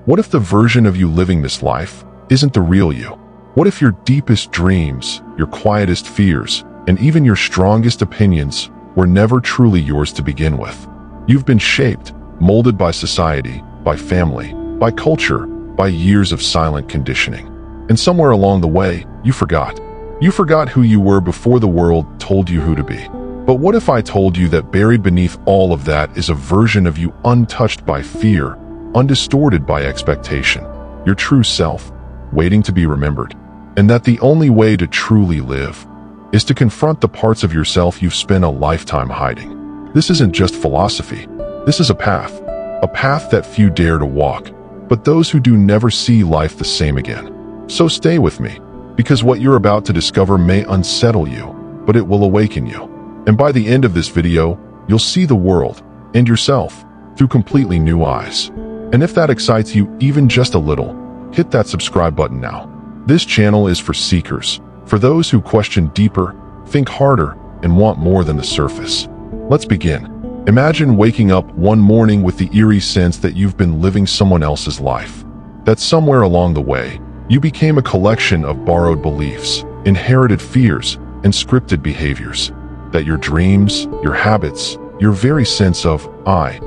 What if the version of you living this life isn't the real you? What if your deepest dreams, your quietest fears, and even your strongest opinions were never truly yours to begin with? You've been shaped, molded by society, by family, by culture, by years of silent conditioning. And somewhere along the way, you forgot. You forgot who you were before the world told you who to be. But what if I told you that buried beneath all of that is a version of you untouched by fear, undistorted by expectation, your true self, waiting to be remembered, and that the only way to truly live is to confront the parts of yourself you've spent a lifetime hiding? This isn't just philosophy. This is a path that few dare to walk, but those who do never see life the same again. So stay with me, because what you're about to discover may unsettle you, but it will awaken you. And by the end of this video, you'll see the world and yourself through completely new eyes. And if that excites you even just a little, hit that subscribe button now. This channel is for seekers, for those who question deeper, think harder, and want more than the surface. Let's begin. Imagine waking up one morning with the eerie sense that you've been living someone else's life. That somewhere along the way, you became a collection of borrowed beliefs, inherited fears, and scripted behaviors. That your dreams, your habits, your very sense of I,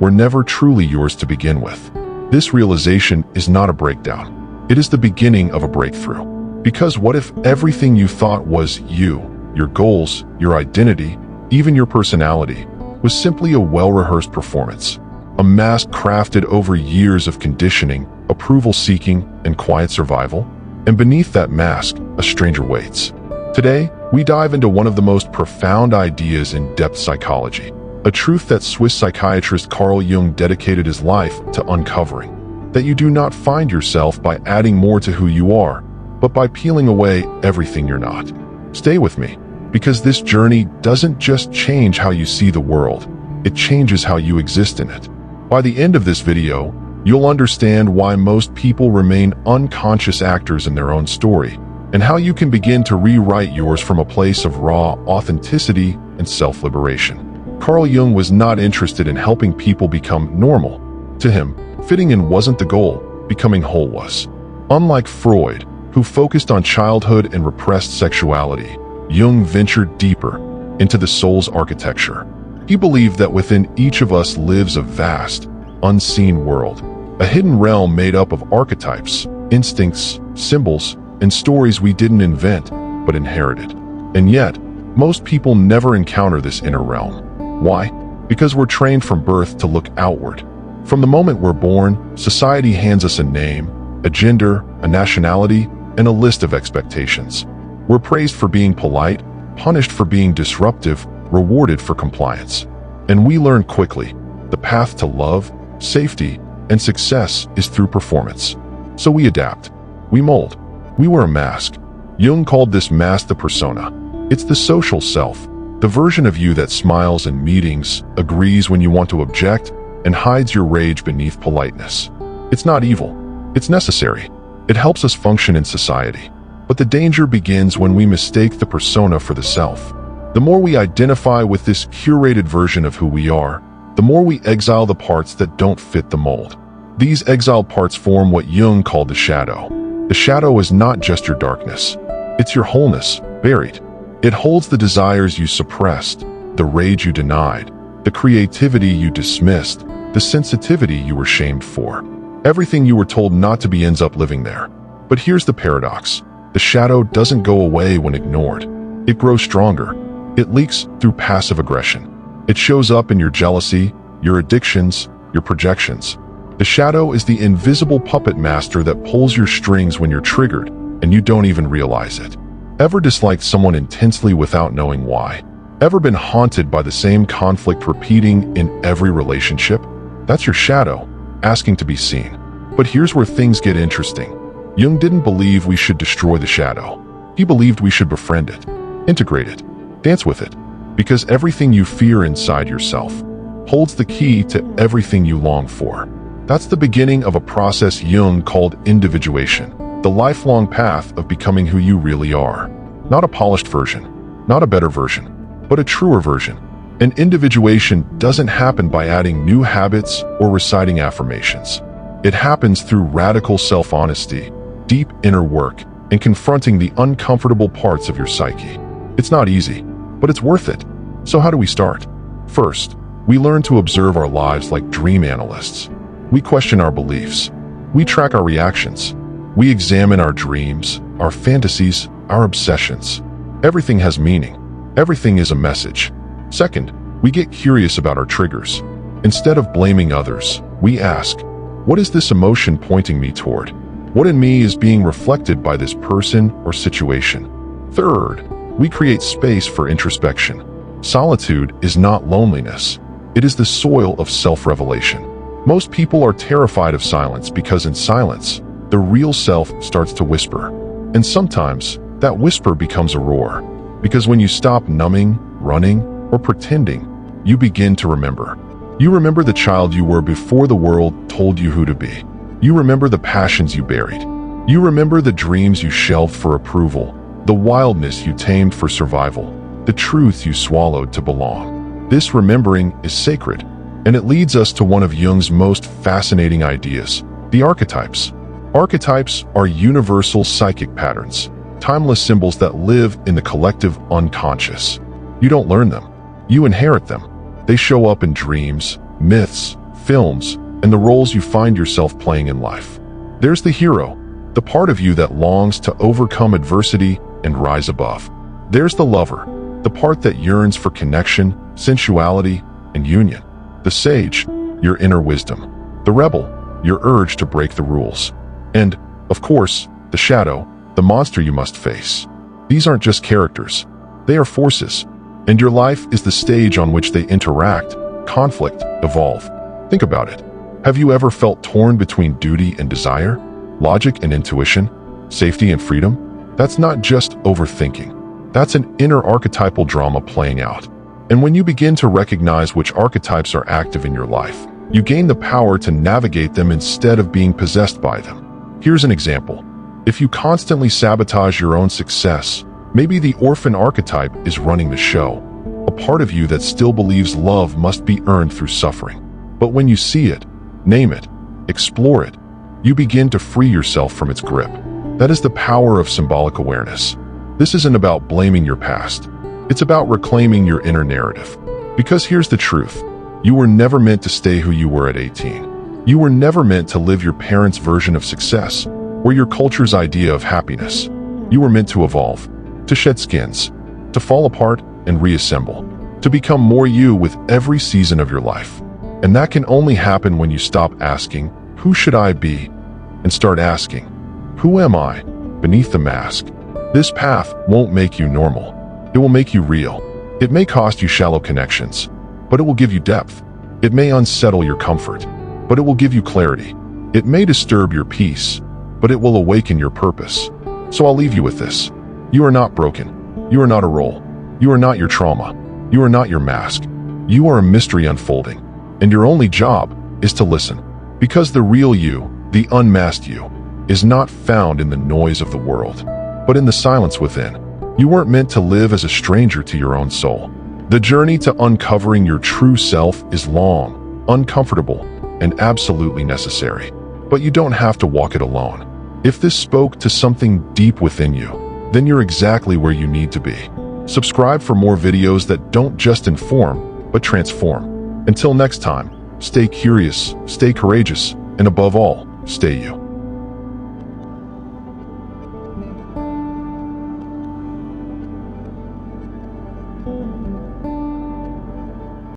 were never truly yours to begin with. This realization is not a breakdown. It is the beginning of a breakthrough. Because what if everything you thought was you, your goals, your identity, even your personality, was simply a well-rehearsed performance? A mask crafted over years of conditioning, approval-seeking, and quiet survival? And beneath that mask, a stranger waits. Today, we dive into one of the most profound ideas in depth psychology, a truth that Swiss psychiatrist Carl Jung dedicated his life to uncovering. That you do not find yourself by adding more to who you are, but by peeling away everything you're not. Stay with me, because this journey doesn't just change how you see the world, it changes how you exist in it. By the end of this video, you'll understand why most people remain unconscious actors in their own story, and how you can begin to rewrite yours from a place of raw authenticity and self-liberation. Carl Jung was not interested in helping people become normal. To him, fitting in wasn't the goal, becoming whole was. Unlike Freud, who focused on childhood and repressed sexuality, Jung ventured deeper into the soul's architecture. He believed that within each of us lives a vast, unseen world, a hidden realm made up of archetypes, instincts, symbols, and stories we didn't invent, but inherited. And yet, most people never encounter this inner realm. Why? Because we're trained from birth to look outward. From the moment we're born, society hands us a name, a gender, a nationality, and a list of expectations. We're praised for being polite, punished for being disruptive, rewarded for compliance. And we learn quickly, the path to love, safety, and success is through performance. So we adapt. We mold. We wear a mask. Jung called this mask the persona. It's the social self, the version of you that smiles in meetings, agrees when you want to object, and hides your rage beneath politeness. It's not evil. It's necessary. It helps us function in society. But the danger begins when we mistake the persona for the self. The more we identify with this curated version of who we are, the more we exile the parts that don't fit the mold. These exiled parts form what Jung called the shadow. The shadow is not just your darkness. It's your wholeness, buried. It holds the desires you suppressed, the rage you denied, the creativity you dismissed, the sensitivity you were shamed for. Everything you were told not to be ends up living there. But here's the paradox. The shadow doesn't go away when ignored. It grows stronger. It leaks through passive aggression. It shows up in your jealousy, your addictions, your projections. The shadow is the invisible puppet master that pulls your strings when you're triggered, and you don't even realize it. Ever disliked someone intensely without knowing why? Ever been haunted by the same conflict repeating in every relationship? That's your shadow, asking to be seen. But here's where things get interesting. Jung didn't believe we should destroy the shadow. He believed we should befriend it, integrate it, dance with it, because everything you fear inside yourself holds the key to everything you long for. That's the beginning of a process Jung called individuation, the lifelong path of becoming who you really are. Not a polished version, not a better version, but a truer version. And individuation doesn't happen by adding new habits or reciting affirmations. It happens through radical self-honesty, deep inner work, and confronting the uncomfortable parts of your psyche. It's not easy, but it's worth it. So how do we start? First, we learn to observe our lives like dream analysts. We question our beliefs. We track our reactions. We examine our dreams, our fantasies, our obsessions. Everything has meaning. Everything is a message. Second, we get curious about our triggers. Instead of blaming others, we ask, what is this emotion pointing me toward? What in me is being reflected by this person or situation? Third, we create space for introspection. Solitude is not loneliness. It is the soil of self-revelation. Most people are terrified of silence because in silence, the real self starts to whisper. And sometimes, that whisper becomes a roar. Because when you stop numbing, running, or pretending, you begin to remember. You remember the child you were before the world told you who to be. You remember the passions you buried. You remember the dreams you shelved for approval, the wildness you tamed for survival, the truth you swallowed to belong. This remembering is sacred, and it leads us to one of Jung's most fascinating ideas, the archetypes. Archetypes are universal psychic patterns, timeless symbols that live in the collective unconscious. You don't learn them. You inherit them. They show up in dreams, myths, films, and the roles you find yourself playing in life. There's the hero, the part of you that longs to overcome adversity and rise above. There's the lover, the part that yearns for connection, sensuality, and union. The sage, your inner wisdom. The rebel, your urge to break the rules. And, of course, the shadow, the monster you must face. These aren't just characters. They are forces. And your life is the stage on which they interact, conflict, evolve. Think about it. Have you ever felt torn between duty and desire, logic and intuition, safety and freedom? That's not just overthinking. That's an inner archetypal drama playing out. And when you begin to recognize which archetypes are active in your life, you gain the power to navigate them instead of being possessed by them. Here's an example. If you constantly sabotage your own success, maybe the orphan archetype is running the show, a part of you that still believes love must be earned through suffering. But when you see it, name it, explore it, you begin to free yourself from its grip. That is the power of symbolic awareness. This isn't about blaming your past. It's about reclaiming your inner narrative. Because here's the truth. You were never meant to stay who you were at 18. You were never meant to live your parents' version of success or your culture's idea of happiness. You were meant to evolve, to shed skins, to fall apart and reassemble, to become more you with every season of your life. And that can only happen when you stop asking, who should I be? And start asking, who am I beneath the mask? This path won't make you normal. It will make you real. It may cost you shallow connections, but it will give you depth. It may unsettle your comfort, but it will give you clarity. It may disturb your peace, but it will awaken your purpose. So I'll leave you with this. You are not broken. You are not a role. You are not your trauma. You are not your mask. You are a mystery unfolding, and your only job is to listen. Because the real you, the unmasked you, is not found in the noise of the world, but in the silence within. You weren't meant to live as a stranger to your own soul. The journey to uncovering your true self is long, uncomfortable, and absolutely necessary. But you don't have to walk it alone. If this spoke to something deep within you, then you're exactly where you need to be. Subscribe for more videos that don't just inform, but transform. Until next time, stay curious, stay courageous, and above all, stay you.